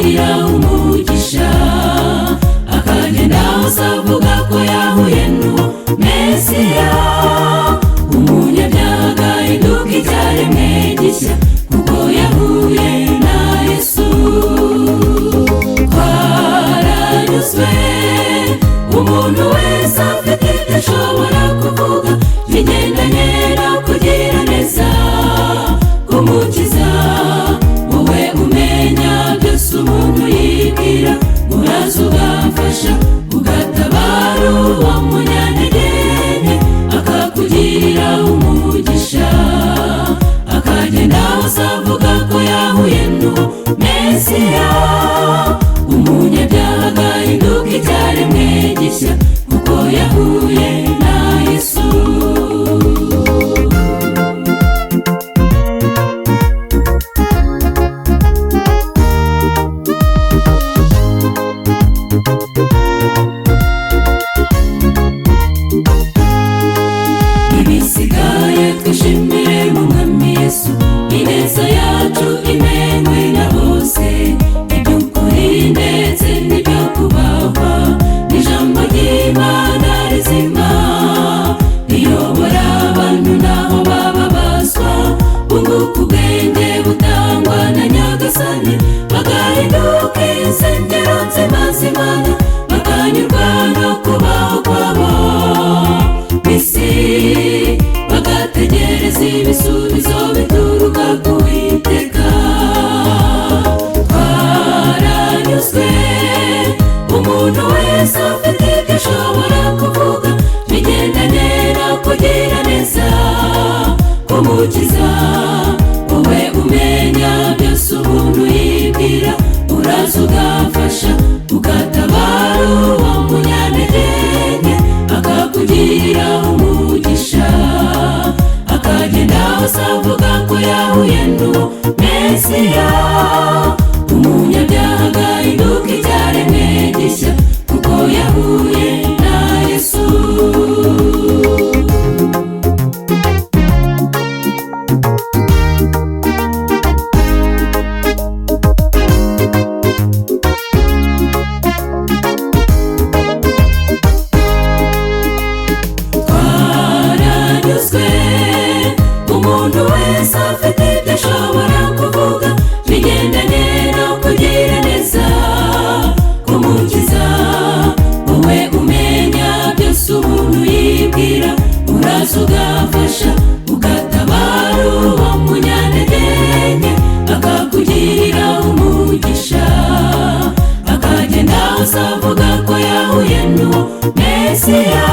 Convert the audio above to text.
akakugirira umugisha, akagenda hose avuga ko yahuye n'Umesiya. Umunyabyaha agahinduka icyaremwe gishya kuko yahuye na Yesu. Twaranyuzwe, umuntu wese afite ibyo ashobora kuvuga bigendanye no kugira neza k'Umukiza. Wowe umenya byose umuntu yibwira, uraza ugamfasha ugatabara uwo munyantege nke, akakugirira umugisha, akagenda hose avuga ko yahuye n'Umesiya. Umunyabyaha agahinduka icyaremwe gishya kuko yahuye na Yesu. Ibisigaye twishimire mu Mwami Yesu, ineza yacu imenywe na bose, iby'ukuri ndetse n'ibyo kubahwa, n'ijambo ry'Imana rizima riyobora abantu naho bababazwa. Bunguka ubwenge butangwa na Nyagasani, bagahinduka insengero nzima z'Imana, bakanyurwa no kubaho kwabo mw'isi, bagategereza ibisubizo bituruka ku Uwiteka. Twaranyuzwe, umuntu wese afite ibyo ashobora kuvuga bigendanye no kugira neza k'Umukiza. Wowe umenya byose umuntu yibwira, uraza ugamfasha ugatabara uwo munyantege nke, akakugirira umugisha, akagenda hose avuga ko yahuye n'Umesiya. Umunyabyaha agahinduka icyaremwe gishya kuko yahuye na Yesu. Twaranyuzwe, umuntu wese afite ibyo ashobora kuvuga bigendanye no kugira neza k'Umukiza. Wowe umenya byose umuntu yibwira, uraza ugamfasha ugatabara uwo munyantege nke, akakugirira umugisha, akagenda hose avuga ko yahuye n'Umesiya.